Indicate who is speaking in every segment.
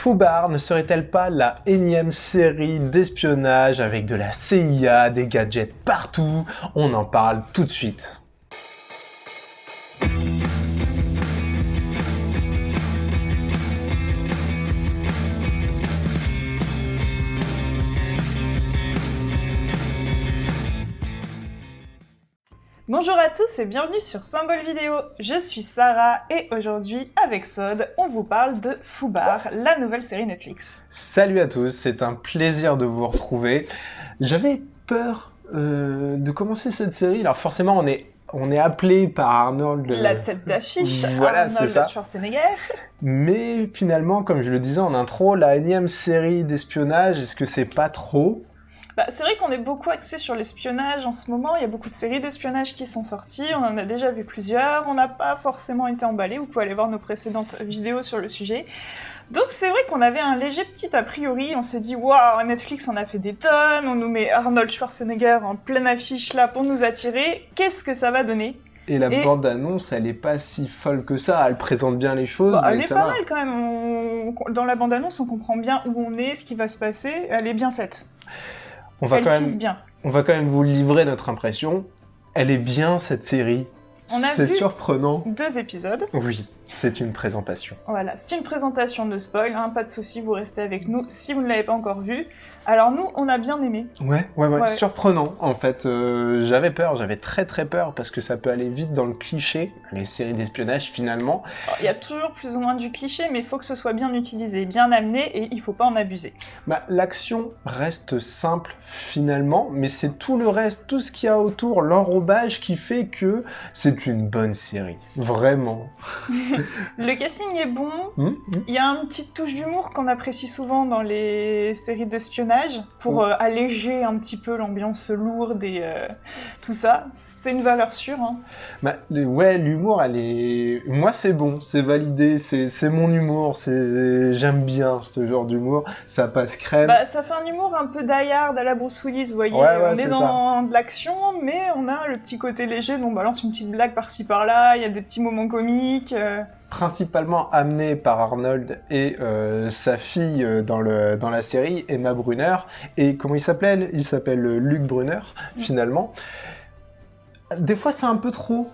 Speaker 1: Fubar ne serait-elle pas la énième série d'espionnage avec de la CIA, des gadgets partout? On en parle tout de suite.
Speaker 2: Bonjour à tous et bienvenue sur Symbole Vidéo. Je suis Sarah et aujourd'hui, avec Sod, on vous parle de Fubar, la nouvelle série Netflix.
Speaker 1: Salut à tous, c'est un plaisir de vous retrouver. J'avais peur de commencer cette série. Alors forcément, on est appelé par Arnold...
Speaker 2: La tête d'affiche,
Speaker 1: voilà,
Speaker 2: Arnold Schwarzenegger.
Speaker 1: Mais finalement, comme je le disais en intro, la énième série d'espionnage, est-ce que c'est pas trop ?
Speaker 2: C'est vrai qu'on est beaucoup axé sur l'espionnage en ce moment, il y a beaucoup de séries d'espionnage qui sont sorties, on en a déjà vu plusieurs, on n'a pas forcément été emballés, vous pouvez aller voir nos précédentes vidéos sur le sujet. Donc c'est vrai qu'on avait un léger petit a priori, on s'est dit waouh, Netflix en a fait des tonnes, on nous met Arnold Schwarzenegger en pleine affiche là pour nous attirer, qu'est-ce que ça va donner ?
Speaker 1: Et la bande-annonce, elle est pas si folle que ça, elle présente bien les choses, mais
Speaker 2: elle est
Speaker 1: ça
Speaker 2: pas
Speaker 1: va.
Speaker 2: mal quand même, dans la bande-annonce on comprend bien où on est, ce qui va se passer, elle est bien faite.
Speaker 1: On va quand même vous livrer notre impression. Elle est bien cette série. C'est surprenant.
Speaker 2: 2 épisodes.
Speaker 1: Oui, c'est une présentation.
Speaker 2: Voilà, c'est une présentation de spoil, hein, pas de souci, vous restez avec nous si vous ne l'avez pas encore vu. Alors nous, on a bien aimé.
Speaker 1: Ouais. Surprenant en fait. J'avais peur, j'avais très peur parce que ça peut aller vite dans le cliché, les séries d'espionnage finalement.
Speaker 2: Il y a toujours plus ou moins du cliché, mais il faut que ce soit bien utilisé, bien amené et il faut pas en abuser.
Speaker 1: L'action reste simple finalement, mais c'est tout le reste, tout ce qu'il y a autour, l'enrobage qui fait que c'est une bonne série. Vraiment.
Speaker 2: Le casting est bon, il y a une petite touche d'humour qu'on apprécie souvent dans les séries d'espionnage pour alléger un petit peu l'ambiance lourde et tout ça. C'est une valeur sûre. Hein.
Speaker 1: L'humour, elle est... Moi, c'est bon, c'est validé, c'est mon humour, j'aime bien ce genre d'humour, ça passe crème.
Speaker 2: Ça fait un humour un peu die-hard à la Bruce Willis, vous voyez.
Speaker 1: On
Speaker 2: est dans de l'action, mais on a le petit côté léger, donc on balance une petite blague par-ci par-là, il y a des petits moments comiques.
Speaker 1: Principalement amené par Arnold et sa fille dans la série, Emma Brunner. Et comment il s'appelle ? Il s'appelle Luc Brunner, finalement. Des fois, c'est un peu trop.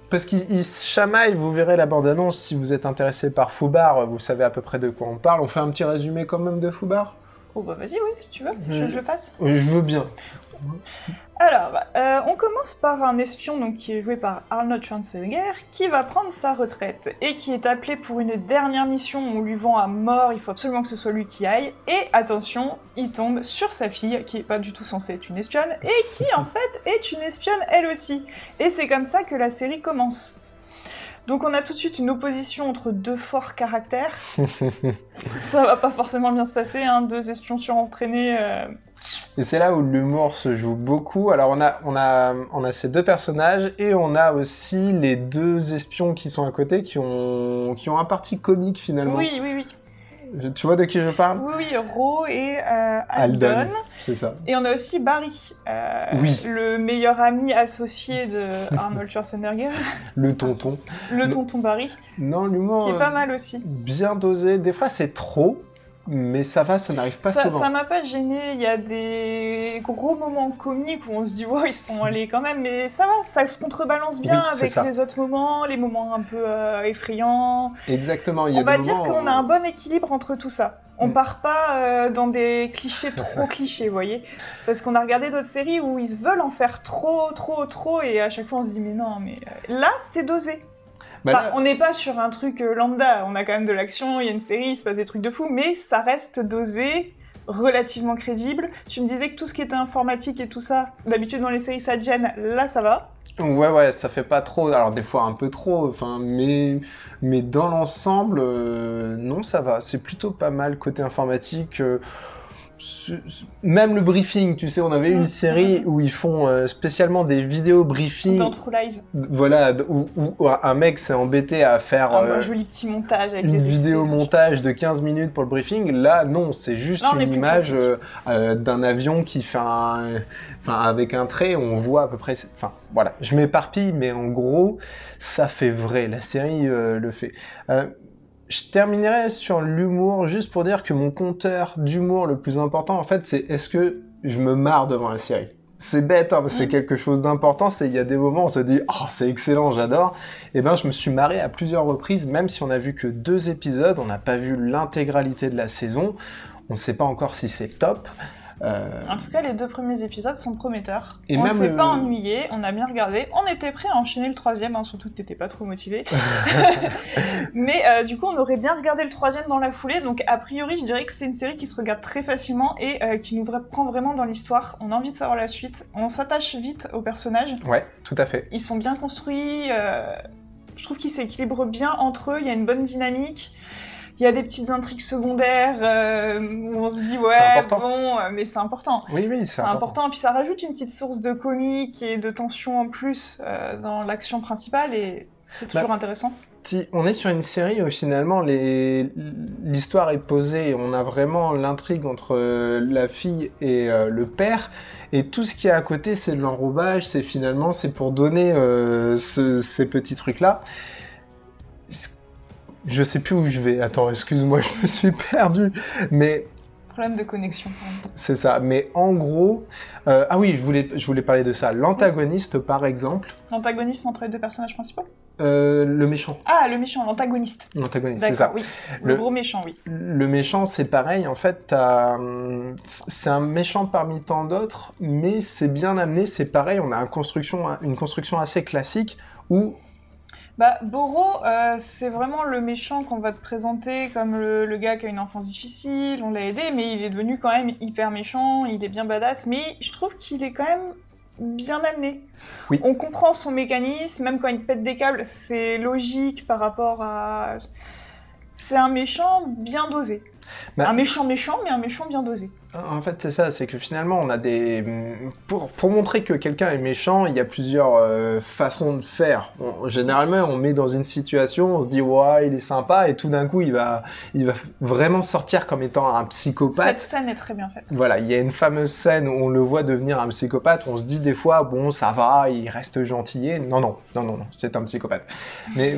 Speaker 1: Parce qu'il se chamaille, vous verrez la bande-annonce. Si vous êtes intéressé par Fubar, vous savez à peu près de quoi on parle. On fait un petit résumé quand même de Fubar ?
Speaker 2: Oh vas-y, oui, si tu veux, je le fasse.
Speaker 1: Oui, je veux bien.
Speaker 2: Alors, on commence par un espion donc, qui est joué par Arnold Schwarzenegger, qui va prendre sa retraite et qui est appelé pour une dernière mission où on lui vend à mort, il faut absolument que ce soit lui qui aille, et attention, il tombe sur sa fille, qui est pas du tout censée être une espionne, et qui en fait est une espionne elle aussi. Et c'est comme ça que la série commence. Donc on a tout de suite une opposition entre 2 forts caractères. Ça va pas forcément bien se passer, hein, 2 espions surentraînés.
Speaker 1: Et c'est là où l'humour se joue beaucoup. Alors on a ces 2 personnages et on a aussi les 2 espions qui sont à côté qui ont un parti comique finalement.
Speaker 2: Oui.
Speaker 1: Tu vois de qui je parle ?
Speaker 2: Oui, Ro et Aldon.
Speaker 1: C'est ça.
Speaker 2: Et on a aussi Barry, le meilleur ami associé de Arnold Schwarzenegger.
Speaker 1: Le tonton.
Speaker 2: Le tonton Barry.
Speaker 1: Non, l'humour...
Speaker 2: Qui est pas mal aussi.
Speaker 1: Bien dosé. Des fois, c'est trop, mais ça va, ça n'arrive pas souvent.
Speaker 2: Ça m'a pas gêné. Il y a des gros moments comiques où on se dit, wow, ils sont allés quand même, mais ça va, ça se contrebalance bien avec les autres moments, les moments un peu effrayants.
Speaker 1: Exactement.
Speaker 2: On va dire qu'on a un bon équilibre entre tout ça. On part pas dans des clichés trop clichés, vous voyez. Parce qu'on a regardé d'autres séries où ils veulent en faire trop, et à chaque fois on se dit, mais non, mais là, c'est dosé. On n'est pas sur un truc lambda, on a quand même de l'action, il y a une série, il se passe des trucs de fou, mais ça reste dosé, relativement crédible. Tu me disais que tout ce qui était informatique et tout ça, d'habitude dans les séries ça te gêne, là ça va.
Speaker 1: Ouais, ça fait pas trop, alors des fois un peu trop, mais dans l'ensemble, non ça va, c'est plutôt pas mal côté informatique. Même le briefing, tu sais, on avait une série où ils font spécialement des vidéos briefing.
Speaker 2: Dans True Lies.
Speaker 1: Voilà, où un mec s'est embêté à faire
Speaker 2: un joli petit montage avec
Speaker 1: une vidéo montage de 15 minutes pour le briefing. Là, non, c'est juste une image d'un avion qui fait avec un trait, on voit à peu près... Enfin, voilà, je m'éparpille, mais en gros, ça fait vrai. La série le fait. Je terminerai sur l'humour juste pour dire que mon compteur d'humour le plus important, en fait, c'est est-ce que je me marre devant la série. C'est bête, hein, mais c'est quelque chose d'important. Il y a des moments où on se dit « Oh, c'est excellent, j'adore ». Et ben, je me suis marré à plusieurs reprises, même si on n'a vu que 2 épisodes, on n'a pas vu l'intégralité de la saison. On ne sait pas encore si c'est top.
Speaker 2: En tout cas, les 2 premiers épisodes sont prometteurs.
Speaker 1: Et
Speaker 2: on ne
Speaker 1: même
Speaker 2: s'est pas ennuyé, on a bien regardé. On était prêt à enchaîner le 3e, hein, surtout que t'étais pas trop motivé. Mais du coup, on aurait bien regardé le 3e dans la foulée. Donc, a priori, je dirais que c'est une série qui se regarde très facilement et qui nous prend vraiment dans l'histoire. On a envie de savoir la suite. On s'attache vite aux personnages.
Speaker 1: Ouais, tout à fait.
Speaker 2: Ils sont bien construits. Je trouve qu'ils s'équilibrent bien entre eux. Il y a une bonne dynamique. Il y a des petites intrigues secondaires où on se dit ouais bon mais c'est important.
Speaker 1: Oui, c'est important.
Speaker 2: Et puis ça rajoute une petite source de comique et de tension en plus dans l'action principale et c'est toujours intéressant.
Speaker 1: On est sur une série où finalement l'histoire est posée, on a vraiment l'intrigue entre la fille et le père, et tout ce qui est à côté c'est de l'enrobage, c'est pour donner ces petits trucs là. Je sais plus où je vais. Attends, excuse-moi, je me suis perdu. Mais
Speaker 2: problème de connexion.
Speaker 1: C'est ça. Mais en gros, ah oui, je voulais parler de ça. L'antagoniste, par exemple.
Speaker 2: L'antagonisme entre les 2 personnages principaux.
Speaker 1: Le méchant.
Speaker 2: Ah, le méchant, l'antagoniste.
Speaker 1: L'antagoniste, c'est ça.
Speaker 2: Oui. Le gros méchant, oui.
Speaker 1: Le méchant, c'est pareil. En fait, c'est un méchant parmi tant d'autres, mais c'est bien amené. C'est pareil. On a une construction assez classique où
Speaker 2: Boro, c'est vraiment le méchant qu'on va te présenter comme le gars qui a une enfance difficile, on l'a aidé, mais il est devenu quand même hyper méchant, il est bien badass, mais je trouve qu'il est quand même bien amené.
Speaker 1: Oui.
Speaker 2: On comprend son mécanisme, même quand il pète des câbles, c'est logique par rapport à... C'est un méchant bien dosé. Un méchant, mais un méchant bien dosé.
Speaker 1: En fait, c'est ça, c'est que finalement, on a pour montrer que quelqu'un est méchant, il y a plusieurs façons de faire. Généralement, on met dans une situation, on se dit « Ouais, il est sympa », et tout d'un coup, il va vraiment sortir comme étant un psychopathe.
Speaker 2: Cette scène est très bien faite.
Speaker 1: Voilà, il y a une fameuse scène où on le voit devenir un psychopathe, on se dit des fois « Bon, ça va, il reste gentillet ». Non, c'est un psychopathe. Mais...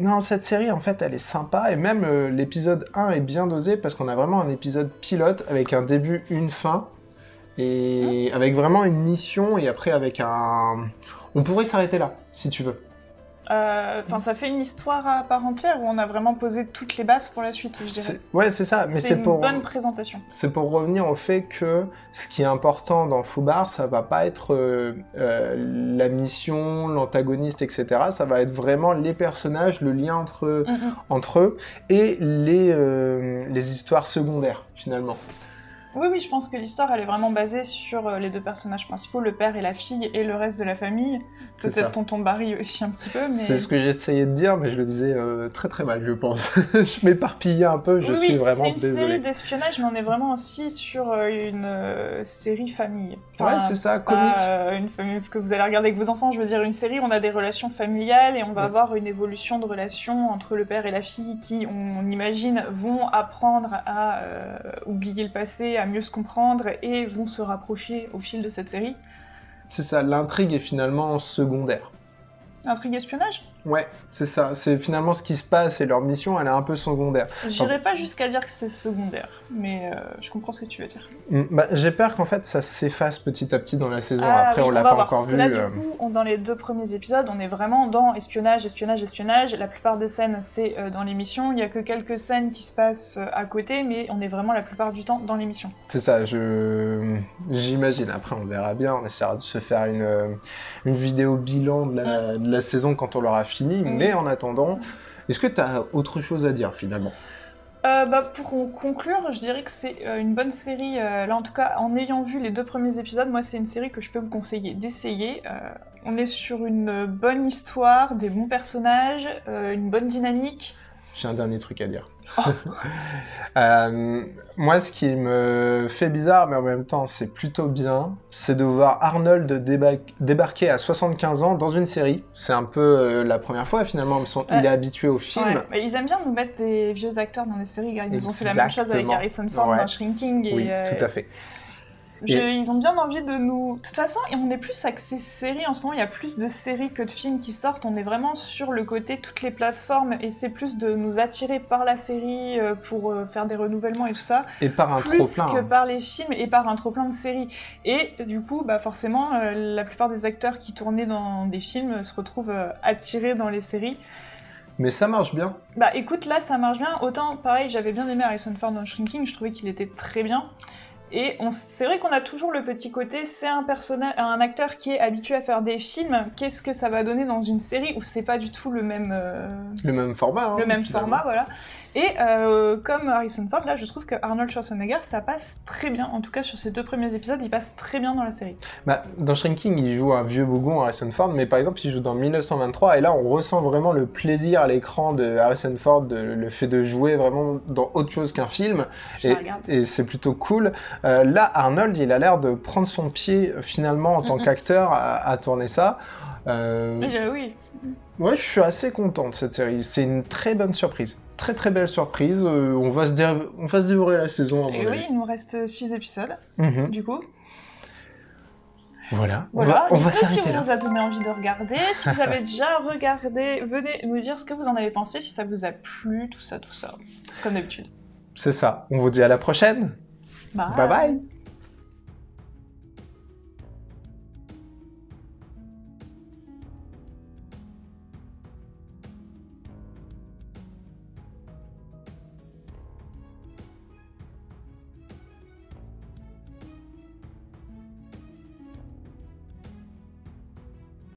Speaker 1: Non, cette série, en fait, elle est sympa, et même l'épisode 1 est bien dosé, parce qu'on a vraiment un épisode pilote, avec un début, une fin, et avec vraiment une mission, et après avec un... On pourrait s'arrêter là, si tu veux.
Speaker 2: Ça fait une histoire à part entière, où on a vraiment posé toutes les bases pour la suite, je dirais.
Speaker 1: Ouais, c'est ça, mais
Speaker 2: c'est une bonne présentation.
Speaker 1: C'est pour revenir au fait que ce qui est important dans Fubar, ça va pas être la mission, l'antagoniste, etc. Ça va être vraiment les personnages, le lien entre eux, et les histoires secondaires, finalement.
Speaker 2: Oui, je pense que l'histoire, elle est vraiment basée sur les 2 personnages principaux, le père et la fille, et le reste de la famille. Peut-être tonton Barry aussi un petit peu, mais... C'est
Speaker 1: ce que j'essayais de dire, mais je le disais très très mal, je pense. Je m'éparpillais un peu, je suis vraiment désolé.
Speaker 2: C'est une série d'espionnage, mais on est vraiment aussi sur une série famille.
Speaker 1: Ouais, c'est ça, comique.
Speaker 2: Une famille que vous allez regarder avec vos enfants, je veux dire une série où on a des relations familiales, et on va avoir une évolution de relations entre le père et la fille qui, on imagine, vont apprendre à oublier le passé, à mieux se comprendre, et vont se rapprocher au fil de cette série.
Speaker 1: C'est ça, l'intrigue est finalement secondaire.
Speaker 2: Intrigue espionnage ?
Speaker 1: Ouais, c'est ça. C'est finalement ce qui se passe et leur mission, elle est un peu secondaire.
Speaker 2: J'irai pas jusqu'à dire que c'est secondaire, mais je comprends ce que tu veux dire.
Speaker 1: J'ai peur qu'en fait ça s'efface petit à petit dans la saison. Après, on l'a pas encore vu.
Speaker 2: Là, du coup, dans les 2 premiers épisodes, on est vraiment dans espionnage. La plupart des scènes, c'est dans l'émission. Il y a que quelques scènes qui se passent à côté, mais on est vraiment la plupart du temps dans l'émission.
Speaker 1: C'est ça, j'imagine. Après, on verra bien. On essaiera de se faire une vidéo bilan de la saison quand on l'aura fini. Mais en attendant, est-ce que tu as autre chose à dire finalement ?
Speaker 2: Pour conclure, je dirais que c'est une bonne série. Là, en tout cas, en ayant vu les 2 premiers épisodes, moi, c'est une série que je peux vous conseiller d'essayer. On est sur une bonne histoire, des bons personnages, une bonne dynamique.
Speaker 1: J'ai un dernier truc à dire. Moi, ce qui me fait bizarre, mais en même temps, c'est plutôt bien, c'est de voir Arnold débarquer à 75 ans dans une série. C'est un peu la première fois, finalement. Il est habitué au film.
Speaker 2: Ouais. Ils aiment bien nous mettre des vieux acteurs dans des séries. Ils nous ont fait la même chose avec Harrison Ford dans Shrinking.
Speaker 1: Oui, tout à fait.
Speaker 2: Ils ont bien envie de nous... De toute façon, on est plus axé séries. En ce moment, il y a plus de séries que de films qui sortent. On est vraiment sur le côté toutes les plateformes et c'est plus de nous attirer par la série pour faire des renouvellements et tout ça.
Speaker 1: Et par un trop-plein.
Speaker 2: Plus que par les films et par un trop-plein de séries. Et du coup, forcément, la plupart des acteurs qui tournaient dans des films se retrouvent attirés dans les séries.
Speaker 1: Mais ça marche bien.
Speaker 2: Écoute, là, ça marche bien. Autant, pareil, j'avais bien aimé Harrison Ford dans Shrinking, je trouvais qu'il était très bien. Et c'est vrai qu'on a toujours le petit côté, c'est un acteur qui est habitué à faire des films, qu'est-ce que ça va donner dans une série où c'est pas du tout le même
Speaker 1: format.
Speaker 2: Le même format, voilà. Et comme Harrison Ford, là, je trouve que Arnold Schwarzenegger, ça passe très bien. En tout cas, sur ces 2 premiers épisodes, il passe très bien dans la série.
Speaker 1: Dans Shrinking, il joue un vieux bougon, Harrison Ford, mais par exemple, il joue dans 1923, et là, on ressent vraiment le plaisir à l'écran de Harrison Ford, le fait de jouer vraiment dans autre chose qu'un film, et c'est plutôt cool. Là, Arnold, il a l'air de prendre son pied, finalement, en tant qu'acteur, à tourner ça.
Speaker 2: Oui.
Speaker 1: Ouais, je suis assez content de cette série. C'est une très bonne surprise. Très très belle surprise. On va se dévorer la saison.
Speaker 2: Et oui, il nous reste 6 épisodes, du coup.
Speaker 1: Voilà. On va s'arrêter là.
Speaker 2: Si vous a donné envie de regarder, si vous avez déjà regardé, venez nous dire ce que vous en avez pensé, si ça vous a plu, tout ça, comme d'habitude.
Speaker 1: C'est ça. On vous dit à la prochaine.
Speaker 2: Bye.
Speaker 1: Bye bye.